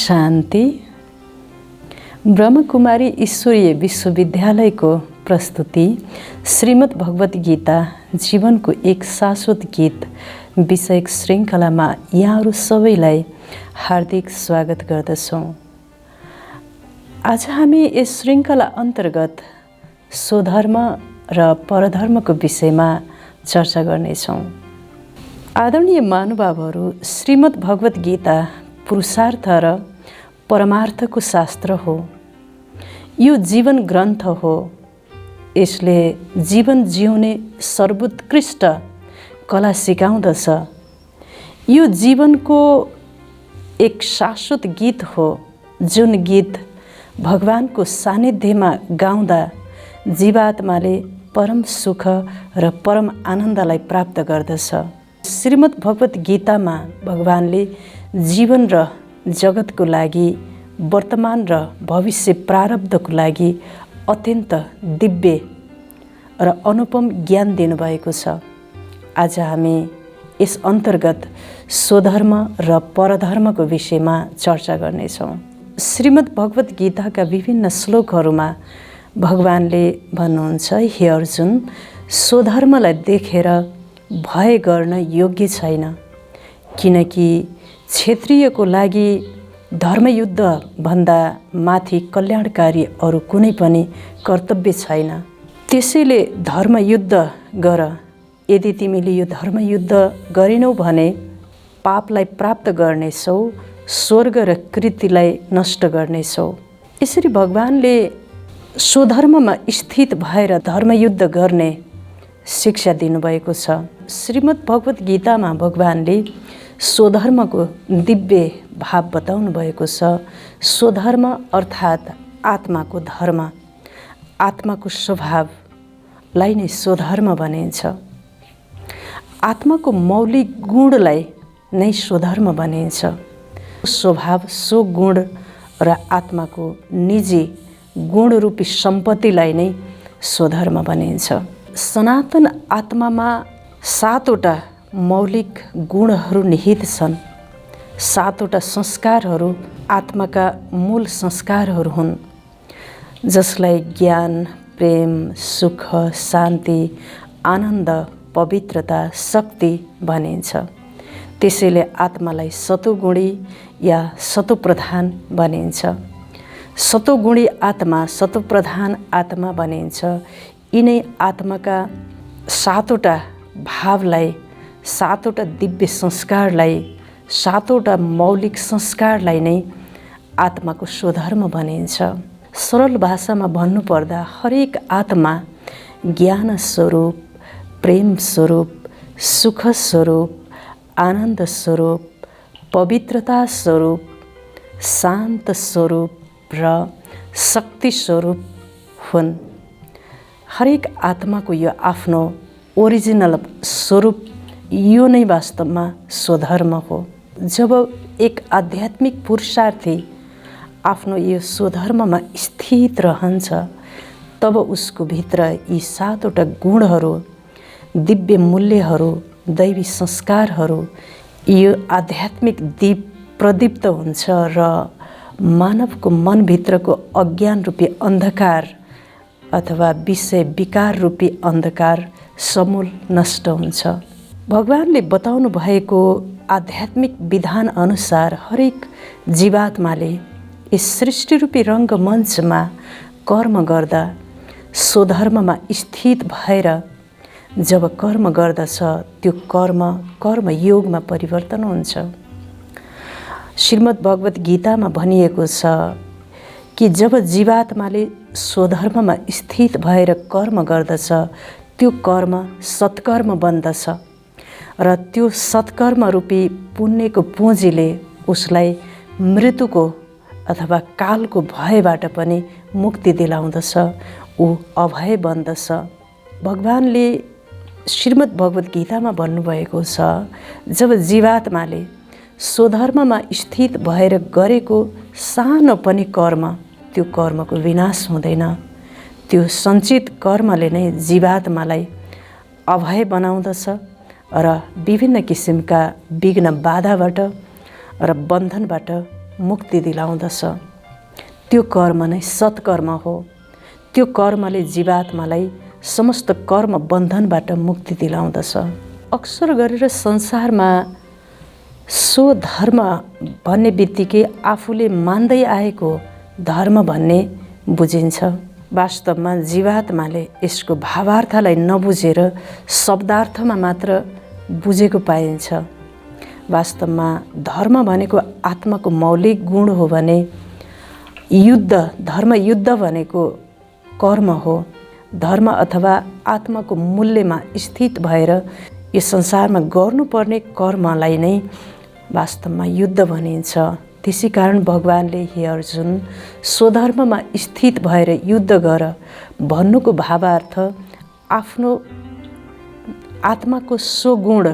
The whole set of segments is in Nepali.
शान्ति। ब्रह्मकुमारी ईश्वरीय विश्वविद्यालयको प्रस्तुति श्रीमद् भगवत गीता जीवनको एक शाश्वत गीत विषयक श्रृङ्खलामा यहाँहरू सबैलाई हार्दिक स्वागत गर्दछौँ। आज हामी यस श्रृङ्खला अन्तर्गत स्वधर्म र परधर्मको विषयमा चर्चा गर्नेछौँ। आदरणीय महानुभावहरू, श्रीमद् भगवत गीता पुरुषार्थ र परमार्थको शास्त्र हो। यो जीवन ग्रन्थ हो। यसले जीवन जिउने सर्वोत्कृष्ट कला सिकाउँदछ। यो जीवनको एक शाश्वत गीत हो, जुन गीत भगवानको सानिध्यमा गाउँदा जीवात्माले परम सुख र परम आनन्दलाई प्राप्त गर्दछ। श्रीमद् भगवत गीतामा भगवानले जीवन र जगतको लागि, वर्तमान र भविष्य प्रारब्धको लागि अत्यन्त दिव्य र अनुपम ज्ञान दिनुभएको छ। आज हामी यस अन्तर्गत स्वधर्म र परधर्मको विषयमा चर्चा गर्नेछौँ। श्रीमद् भगवत गीताका विभिन्न श्लोकहरूमा भगवानले भन्नुहुन्छ, हे अर्जुन, स्वधर्मलाई देखेर भय गर्न योग्य छैन, किनकि क्षेत्रीयको लागि धर्मयुद्ध भन्दा माथि कल्याणकारी अरू कुनै पनि कर्तव्य छैन। त्यसैले धर्मयुद्ध गर। यदि तिमीले यो धर्मयुद्ध गरेनौ भने पापलाई प्राप्त गर्नेछौ, स्वर्ग र कृतिलाई नष्ट गर्नेछौ। यसरी भगवानले स्वधर्ममा स्थित भएर धर्मयुद्ध गर्ने शिक्षा दिनुभएको छ। श्रीमद् भगवत गीतामा भगवानले स्वधर्मको दिव्य भाव बताउनु भएको छ। स्वधर्म अर्थात् आत्माको धर्म, आत्माको स्वभावलाई नै स्वधर्म भनिन्छ। आत्माको मौलिक गुणलाई नै स्वधर्म भनिन्छ। स्वभाव, स्वगुण र आत्माको निजी गुणरूपी सम्पत्तिलाई नै स्वधर्म भनिन्छ। सनातन आत्मामा 7वटा मौलिक गुणहरू निहित छन्। 7वटा संस्कारहरू आत्माका मूल संस्कारहरू हुन्, जसलाई ज्ञान, प्रेम, सुख, शान्ति, आनन्द, पवित्रता, शक्ति भनिन्छ। त्यसैले आत्मालाई सतोगुणी या सतोप्रधान भनिन्छ। सतोगुणी आत्मा, सतोप्रधान आत्मा भनिन्छ। यिनै आत्माका 7वटा भावलाई, 7वटा दिव्य संस्कारलाई, 7वटा मौलिक संस्कारलाई नै आत्माको स्वधर्म भनिन्छ। सरल भाषामा भन्नुपर्दा हरेक आत्मा ज्ञान स्वरूप, प्रेम स्वरूप, सुख स्वरूप, आनन्द स्वरूप, पवित्रता स्वरूप, शान्त स्वरूप र शक्ति स्वरूप हुन्। हरेक आत्माको यो आफ्नो ओरिजिनल स्वरूप, यो नै वास्तवमा स्वधर्म हो। जब एक आध्यात्मिक पुरुषार्थी आफ्नो यो स्वधर्ममा स्थित रहन्छ, तब उसको भित्र यी 7वटा गुणहरू, दिव्य मूल्यहरू, दैवी संस्कारहरू, यो आध्यात्मिक दीप प्रदीप्त हुन्छ र मानवको मनभित्रको अज्ञान रूपी अन्धकार अथवा विषय विकार रूपी अन्धकार समूल नष्ट हुन्छ। भगवानले बताउनु भएको आध्यात्मिक विधान अनुसार हरेक जीवात्माले यस सृष्टिरूपी रङ्गमञ्चमा कर्म गर्दा, स्वधर्ममा स्थित भएर जब कर्म गर्दछ, त्यो कर्मयोगमा परिवर्तन हुन्छ। श्रीमद् भगवत गीतामा भनिएको छ कि जब जीवात्माले स्वधर्ममा स्थित भएर कर्म गर्दछ, त्यो कर्म सत्कर्म बन्दछ र त्यो सत्कर्म रूपी पुण्यको पुँजीले उसलाई मृत्युको अथवा कालको भयबाट पनि मुक्ति दिलाउँदछ। ऊ अभय बन्दछ। भगवानले श्रीमद् भगवत गीतामा भन्नुभएको छ, जब जीवात्माले स्वधर्ममा स्थित भएर गरेको सानो पनि कर्म, त्यो कर्मको विनाश हुँदैन। त्यो सञ्चित कर्मले नै जीवात्मालाई अभय बनाउँदछ र विभिन्न किसिमका विघ्न बाधाबाट र बन्धनबाट मुक्ति दिलाउँदछ। त्यो कर्म नै सत्कर्म हो। त्यो कर्मले जीवात्मालाई समस्त कर्म बन्धनबाट मुक्ति दिलाउँदछ। अक्सर गरेर संसारमा सो धर्म भन्ने बित्तिकै आफूले मान्दै आएको धर्म भन्ने बुझिन्छ। वास्तवमा जीवात्माले यसको भावार्थलाई नबुझेर शब्दार्थमा मात्र बुझेको पाइन्छ। वास्तवमा धर्म भनेको आत्माको मौलिक गुण हो भने धर्म युद्ध भनेको कर्म हो। धर्म अथवा आत्माको मूल्यमा स्थित भएर यो संसारमा गर्नुपर्ने कर्मलाई नै वास्तवमा युद्ध भनिन्छ। त्यसै कारण भगवानले हे अर्जुन स्वधर्ममा स्थित भएर युद्ध गर भन्नुको भावार्थ आफ्नो आत्माको स्वगुण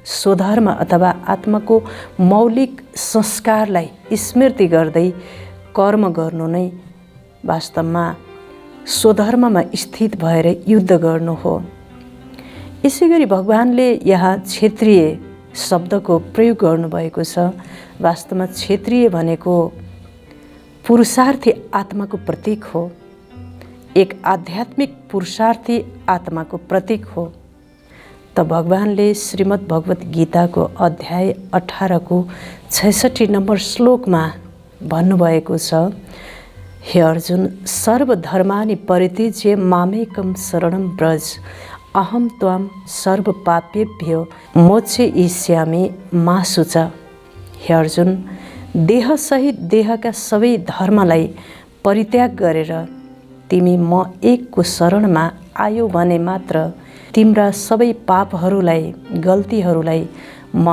स्वधर्म अथवा आत्माको मौलिक संस्कारलाई स्मृति गर्दै कर्म गर्नु नै वास्तवमा स्वधर्ममा स्थित भएर युद्ध गर्नु हो। यसै गरी भगवानले यहाँ क्षेत्रीय शब्दको प्रयोग गर्नुभएको छ। वास्तवमा क्षेत्रीय भनेको पुरुषार्थी आत्माको प्रतीक हो। एक आध्यात्मिक पुरुषार्थी आत्माको प्रतीक हो। त भगवानले श्रीमद् भगवत गीताको अध्याय 18 को 66 नम्बर श्लोकमा भन्नुभएको छ, हे अर्जुन सर्वधर्मानि परित्यज्य मामेकं शरणं व्रज अहम त्वाम सर्व पापेभ्यो मोक्षयिष्यामि मा शुचा। हे अर्जुन देहसहित देहका सबै धर्मलाई परित्याग गरेर तिमी म एकको शरणमा आयो भने मात्र तिम्रा सबै पापहरूलाई गल्तीहरूलाई म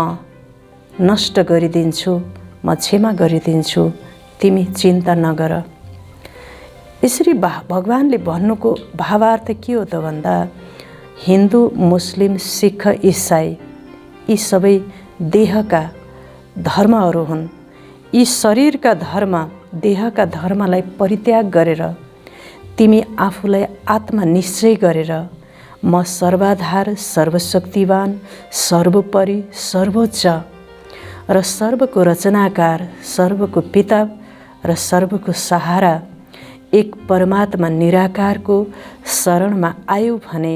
नष्ट गरिदिन्छु, म क्षमा गरिदिन्छु, तिमी चिन्ता नगर। यसरी भगवानले भन्नुको भावार्थ के हो त भन्दा हिन्दू मुस्लिम सिख इसाई यी सबै देहका धर्महरू हुन्। यी शरीरका धर्म देहका धर्मलाई परित्याग गरेर तिमी आफूलाई आत्मा निश्चय गरेर म सर्वाधार सर्वशक्तिवान सर्वोपरि सर्वोच्च र सर्वको रचनाकार सर्वको पिता र सर्वको सहारा एक परमात्मा निराकारको शरणमा आयौ भने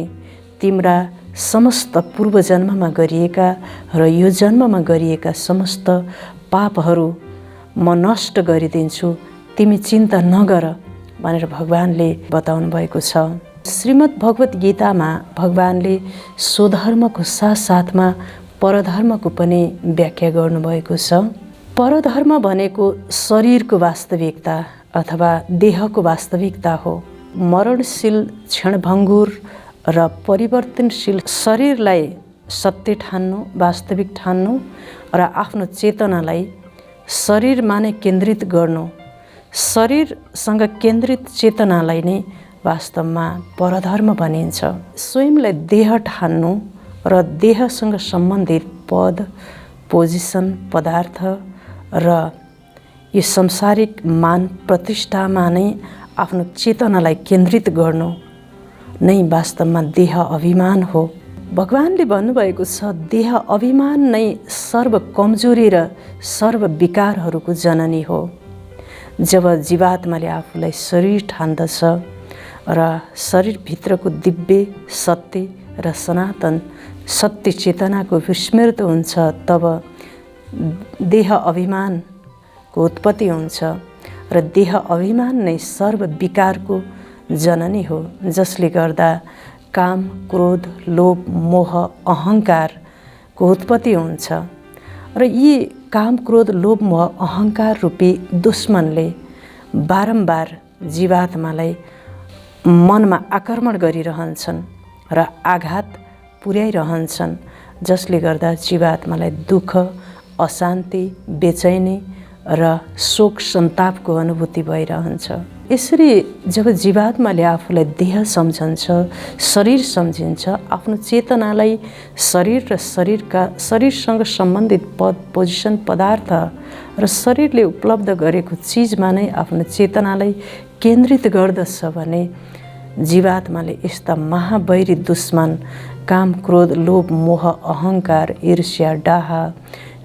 तिम्रा समस्त पूर्व जन्ममा गरिएका र यो जन्ममा गरिएका समस्त पापहरू म नष्ट गरिदिन्छु, तिमी चिन्ता नगर भनेर भगवानले बताउनु भएको छ। श्रीमद् भगवत गीतामा भगवानले स्वधर्मको साथसाथमा परधर्मको पनि व्याख्या गर्नुभएको छ। परधर्म भनेको शरीरको वास्तविकता अथवा देहको वास्तविकता हो। मरणशील क्षणभङ्गुर र परिवर्तनशील शरीरलाई सत्य ठान्नु वास्तविक ठान्नु र आफ्नो चेतनालाई शरीरमा नै केन्द्रित गर्नु, शरीरसँग केन्द्रित चेतनालाई नै वास्तवमा परधर्म भनिन्छ। स्वयंलाई देह ठान्नु र देहसँग सम्बन्धित पद पोजिसन पदार्थ र यो सांसारिक मान प्रतिष्ठामा नै आफ्नो चेतनालाई केन्द्रित गर्नु नै वास्तवमा देह अभिमान हो। भगवानले भन्नुभएको छ देह अभिमान नै सर्व कमजोरी र सर्व विकारहरूको जननी हो। जब जीवात्माले आफूलाई शरीर ठान्दछ र शरीरभित्रको दिव्य सत्य र सनातन सत्य चेतनाको विस्मृत हुन्छ तब देह अभिमानको उत्पत्ति हुन्छ र देह अभिमान नै सर्व विकारको जननी हो, जसले गर्दा काम क्रोध लोभ मोह अहङ्कारको उत्पत्ति हुन्छ र यी काम क्रोध लोभ मोह अहङ्कार रूपी दुश्मनले बारम्बार जीवात्मालाई मनमा आक्रमण गरिरहन्छन् र आघात पुर्याइरहन्छन्, जसले गर्दा जीवात्मालाई दुःख अशान्ति बेचैनी र शोक सन्तापको अनुभूति भइरहन्छ। यसरी जब जीवात्माले आफूलाई देह सम्झन्छ शरीर सम्झिन्छ आफ्नो चेतनालाई शरीर र शरीरसँग सम्बन्धित पद पोजिसन पदार्थ र शरीरले उपलब्ध गरेको चिजमा नै आफ्नो चेतनालाई केन्द्रित गर्दछ भने जीवात्माले यस्ता महावैरी दुश्मन काम, क्रोध, लोभ, मोह, अहङ्कार, ईर्ष्या, डाहा,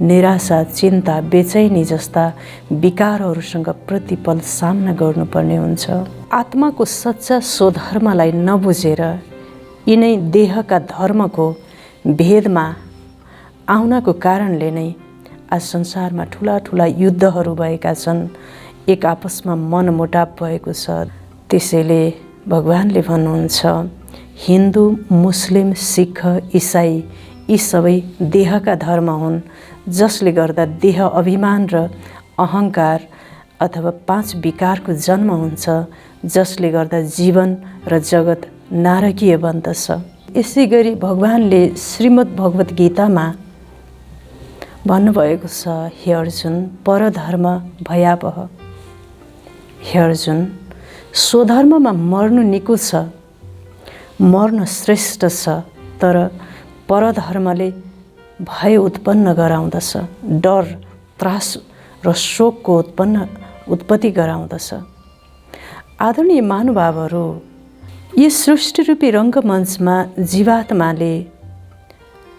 निराशा, चिन्ता, बेचैनी जस्ता विकारहरूसँग प्रतिपल सामना गर्नुपर्ने हुन्छ। आत्माको सच्चा स्वधर्मलाई नबुझेर यिनै देहका धर्मको भेदमा आउनको कारणले नै आज संसारमा ठुला ठुला युद्धहरू भएका छन्, एक आपसमा मनमुटाव भएको छ। त्यसैले भगवानले भन्नुहुन्छ, हिन्दू, मुस्लिम, सिख, इसाई यी सबै देहका धर्म हुन्, जसले गर्दा देह अभिमान र अहङ्कार अथवा 5 विकारको जन्म हुन्छ, जसले गर्दा जीवन र जगत नारकीय बन्दछ। यसै गरी भगवानले श्रीमद् भगवत गीतामा भन्नुभएको छ, हे अर्जुन, परधर्म भयावह। हे अर्जुन, स्वधर्ममा मर्नु निको छ, मर्न श्रेष्ठ छ, तर परधर्मले भय उत्पन्न गराउँदछ, डर, त्रास र शोकको उत्पत्ति गराउँदछ। आदरणीय महानुभावहरू, यस सृष्टिरूपी रङ्गमञ्चमा जीवात्माले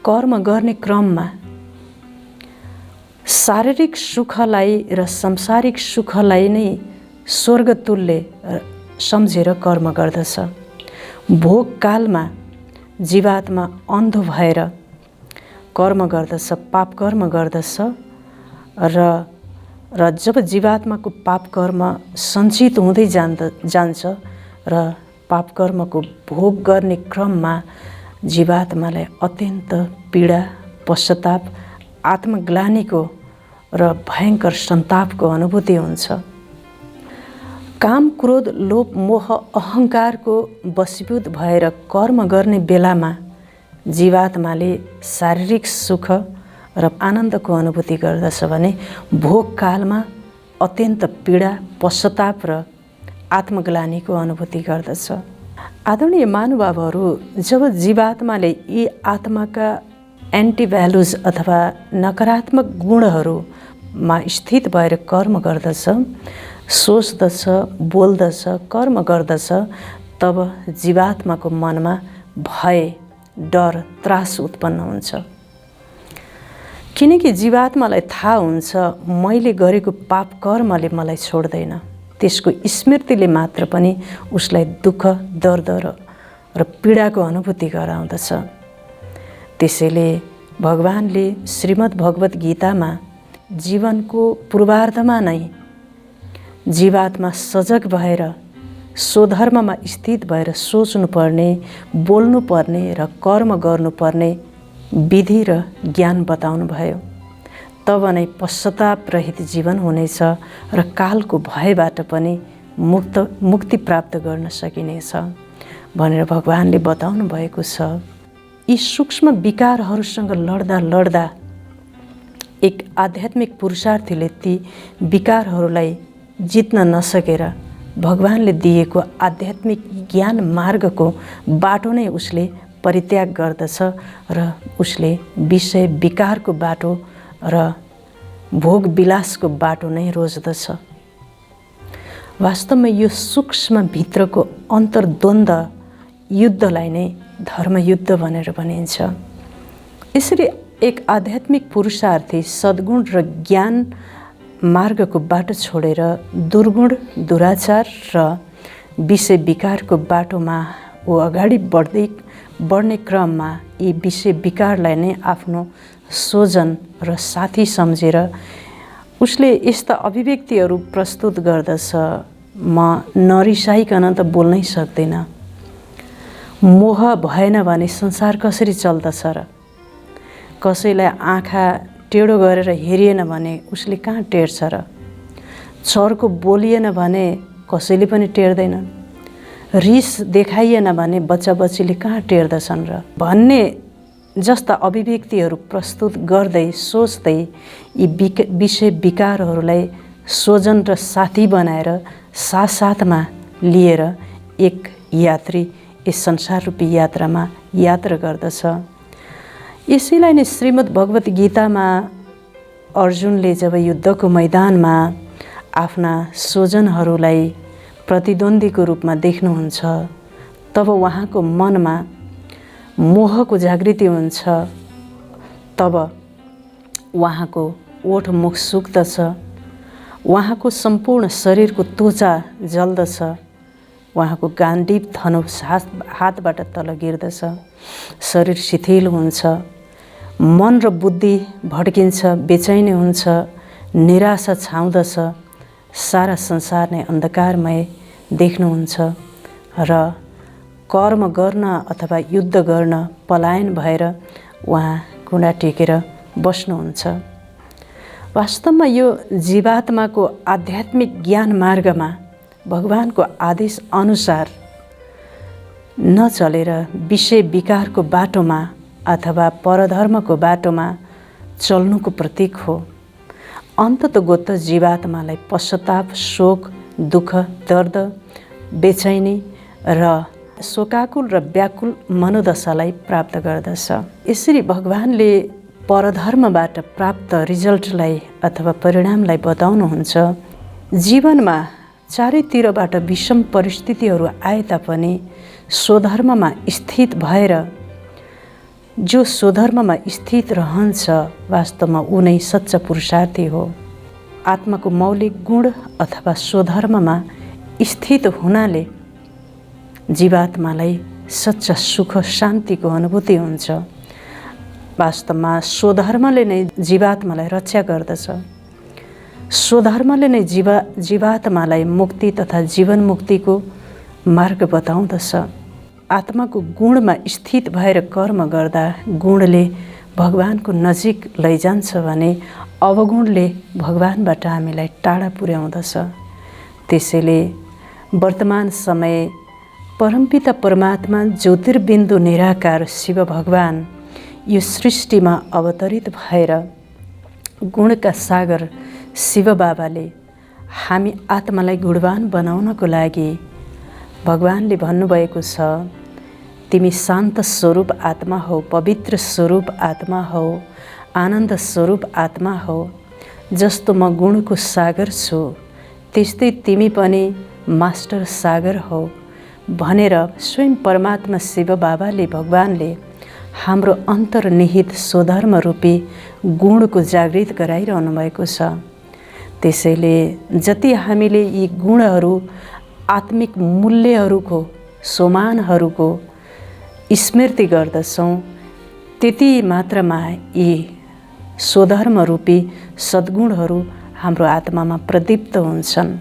कर्म गर्ने क्रममा शारीरिक सुखलाई र सांसारिक सुखलाई नै स्वर्गतुल्य सम्झेर कर्म गर्दछ। भोगकालमा जीवात्मा अन्धो भएर कर्म गर्दछ, पाप कर्म गर्दछ र जब जीवात्माको पाप कर्म सञ्चित हुँदै जान्छ र पाप कर्मको भोग गर्ने क्रममा जीवात्मालाई अत्यन्त पीडा, पश्चाताप, आत्मग्लानीको र भयङ्कर सन्तापको अनुभूति हुन्छ। काम, क्रोध, लोभ, मोह, अहङ्कारको वशीभूत भएर कर्म गर्ने बेलामा जीवात्माले शारीरिक सुख र आनन्दको अनुभूति गर्दछ भने भोगकालमा अत्यन्त पीडा, पश्चाताप र आत्मग्लानीको अनुभूति गर्दछ। आदरणीय महानुभावहरू, जब जीवात्माले यी आत्माका एन्टी भ्यालुज अथवा नकारात्मक गुणहरूमा स्थित भएर कर्म गर्दछ, सोच्दछ, बोल्दछ, कर्म गर्दछ, तब जीवात्माको मनमा भय, डर, त्रास उत्पन्न हुन्छ। किनकि जीवात्मालाई थाहा हुन्छ मैले गरेको पाप कर्मले मलाई छोड्दैन, त्यसको स्मृतिले मात्र पनि उसलाई दुःख, दर्द र पीडाको अनुभूति गराउँदछ। त्यसैले भगवानले श्रीमद् भगवत गीतामा जीवनको पूर्वार्धमा नै जीवात्मा सजग भएर स्वधर्ममा स्थित भएर सोच्नुपर्ने, बोल्नुपर्ने र कर्म गर्नुपर्ने विधि र ज्ञान बताउनु भयो। तब नै पश्चाताप रहित जीवन हुनेछ र कालको भयबाट पनि मुक्ति प्राप्त गर्न सकिनेछ भनेर भगवानले बताउनु भएको छ। यी सूक्ष्म विकारहरूसँग लड्दा लड्दा एक आध्यात्मिक पुरुषार्थीले ती विकारहरूलाई जित्न नसकेर भगवानले दिएको आध्यात्मिक ज्ञान मार्गको बाटो नै उसले परित्याग गर्दछ र उसले विषय विकारको बाटो र भोग विलासको बाटो नै रोज्दछ। वास्तवमा यो सूक्ष्म भित्रको अन्तर्द्वन्द्व युद्धलाई नै धर्मयुद्ध भनेर भनिन्छ। यसरी एक आध्यात्मिक पुरुषार्थी सद्गुण र ज्ञान मार्गको बाटो छोडेर दुर्गुण, दुराचार र विषय विकारको बाटोमा ऊ अगाडि बढ्ने क्रममा यी विषय विकारलाई नै आफ्नो स्वजन र साथी सम्झेर उसले यस्ता अभिव्यक्तिहरू प्रस्तुत गर्दछ, म नरिसाइकन त बोल्नै सक्दिनँ, मोह भएन भने संसार कसरी चल्दछ र, कसैलाई आँखा टेढो गरेर हेरिएन भने उसले कहाँ टेर्छ र, चर्को बोलिएन भने कसैले पनि टेर्दैनन्, रिस देखाइएन भने बच्चा बच्चीले कहाँ टेर्दछन् र भन्ने जस्ता अभिव्यक्तिहरू प्रस्तुत गर्दै सोच्दै यी विषय विकारहरूलाई स्वजन र साथी बनाएर साथमा लिएर एक यात्री यस संसार रूपी यात्रामा यात्रा गर्दछ। यसैलाई नै श्रीमद् भगवत गीतामा अर्जुनले जब युद्धको मैदानमा आफ्ना स्वजनहरूलाई प्रतिद्वन्द्वीको रूपमा देख्नुहुन्छ तब उहाँको मनमा मोहको जागृति हुन्छ, तब उहाँको ओठ मुख सुक्दछ, उहाँको सम्पूर्ण शरीरको त्वचा जल्दछ, उहाँको गाण्डीव धनुष हातबाट तल गिर्दछ, शरीर शिथिल हुन्छ, मन र बुद्धि भड्किन्छ, बेचैनी हुन्छ, निराशा छाउँदछ, सारा संसार नै अन्धकारमय देख्नुहुन्छ र कर्म गर्न अथवा युद्ध गर्न पलायन भएर उहाँ कुँडा टेकेर बस्नुहुन्छ। वास्तवमा यो जीवात्माको आध्यात्मिक ज्ञान मार्गमा भगवानको आदेश अनुसार नचलेर विषय विकारको बाटोमा अथवा परधर्मको बाटोमा चल्नुको प्रतीक हो। अन्ततगत जीवात्मालाई पश्चाताप, शोक, दुःख, दर्द, बेचैनी र शोकाकुल र व्याकुल मनोदशालाई प्राप्त गर्दछ। यसरी भगवानले परधर्मबाट प्राप्त रिजल्टलाई अथवा परिणामलाई बताउनुहुन्छ। जीवनमा चारैतिरबाट विषम परिस्थितिहरू आए तापनि स्वधर्ममा स्थित भएर जो स्वधर्ममा स्थित रहन्छ वास्तवमा ऊ नै सच्चा पुरुषार्थी हो। आत्माको मौलिक गुण अथवा स्वधर्ममा स्थित हुनाले जीवात्मालाई सच्चा सुख शान्तिको अनुभूति हुन्छ। वास्तवमा स्वधर्मले नै जीवात्मालाई रक्षा गर्दछ। स्वधर्मले नै जीवात्मालाई मुक्ति तथा जीवन मुक्तिको मार्ग बताउँदछ। आत्माको गुणमा स्थित भएर कर्म गर्दा गुणले भगवानको नजिक लैजान्छ भने अवगुणले भगवानबाट हामीलाई टाढा पुर्याउँदछ। त्यसैले वर्तमान समय परमपिता परमात्मा ज्योतिर्बिन्दु निराकार शिव भगवान यो सृष्टिमा अवतरित भएर गुणका सागर शिव बाबाले हामी आत्मालाई गुणवान बनाउनको लागि भगवानले भन्नुभएको छ, तिमी शान्त स्वरूप आत्मा हौ, पवित्र स्वरूप आत्मा हौ, आनन्द स्वरूप आत्मा हौ। जस्तो म गुणको सागर छु त्यस्तै तिमी पनि मास्टर सागर हौ भनेर स्वयं परमात्मा शिव बाबाले भगवानले हाम्रो अन्तर्निहित स्वधर्म रूपी गुणको जागृत गराइरहनु भएको छ। त्यसैले जति हामीले यी गुणहरू आत्मिक मूल्यहरूको सोमानहरूको स्मृति गर्दछौँ त्यति मात्रामा यी स्वधर्म रूपी सद्गुणहरू हाम्रो आत्मामा प्रदीप्त हुन्छन्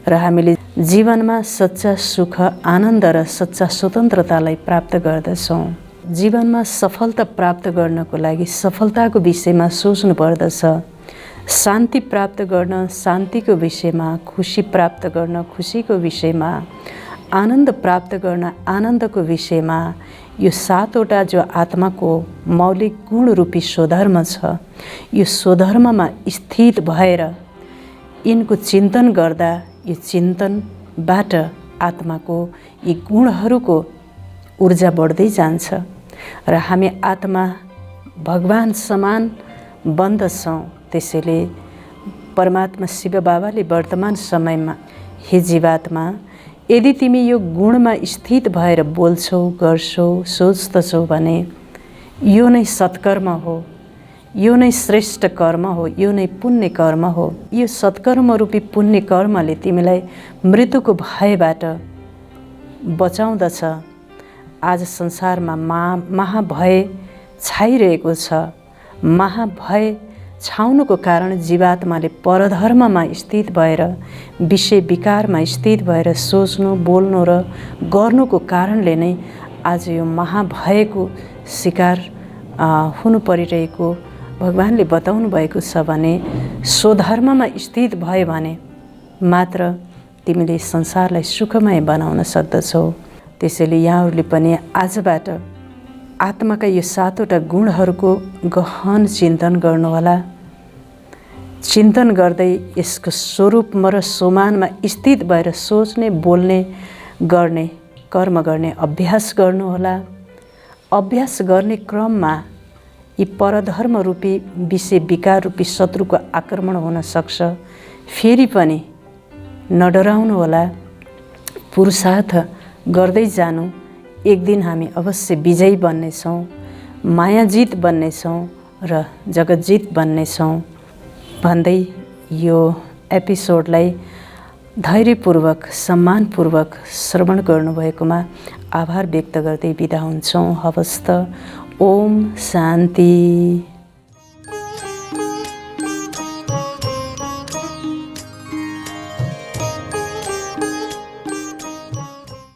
र हामीले जीवनमा सच्चा सुख, आनन्द र सच्चा स्वतन्त्रतालाई प्राप्त गर्दछौँ। जीवनमा सफलता प्राप्त गर्नको लागि सफलताको विषयमा सोच्नु पर्दछ। शान्ति प्राप्त गर्न शान्तिको विषयमा, खुसी प्राप्त गर्न खुसीको विषयमा, आनन्द प्राप्त गर्न आनन्दको विषयमा यो सातवटा जो आत्माको मौलिक गुण रूपी स्वधर्म छ यो स्वधर्ममा स्थित भएर यिनको चिन्तन गर्दा यो चिन्तनबाट आत्माको यी गुणहरूको ऊर्जा बढ्दै जान्छ र हामी आत्मा भगवान समान बन्दछौँ। त्यसैले परमात्मा शिव बाबाले वर्तमान समयमा हे जीवात्मा, यदि तिमी यो गुणमा स्थित भएर बोल्छौ, गर्छौ, सोच्दछौ भने यो नै सत्कर्म हो, यो नै श्रेष्ठ कर्म हो, यो नै पुण्य कर्म हो। यो सत्कर्म रूपी पुण्य कर्मले तिमीलाई मृत्युको भयबाट बचाउँदछ। आज संसारमा महाभय छाइरहेको छ। महाभय छाउनुको कारण जीवात्माले परधर्ममा स्थित भएर विषय विकारमा स्थित भएर सोच्नु, बोल्नु र गर्नुको कारणले नै आज यो महाभयको शिकार हुनु परिरहेको भगवानले बताउनु भएको छ भने स्वधर्ममा स्थित भयो भने मात्र तिमीले संसारलाई सुखमय बनाउन सक्दछौ। त्यसैले यहाँहरूले पनि आजबाट आत्माका यो सातवटा गुणहरूको गहन चिन्तन गर्नुहोला। चिन्तन गर्दै यसको स्वरूपमा र सोमानमा स्थित भएर सोच्ने, बोल्ने, गर्ने, कर्म गर्ने अभ्यास गर्नुहोला। अभ्यास गर्ने क्रममा यी परधर्म रूपी विषय विकार रूपी शत्रुको आक्रमण हुन सक्छ। फेरि पनि नडराउनु होला, पुरुषार्थ गर्दै जानु, एक दिन हामी अवश्य विजयी बन्नेछौँ, मायाजित बन्नेछौँ र जगतजित बन्नेछौँ भन्दै यो एपिसोडलाई धैर्यपूर्वक सम्मानपूर्वक श्रवण गर्नुभएकोमा आभार व्यक्त गर्दै बिदा हुन्छौँ। हवस् त। ओम शान्ति।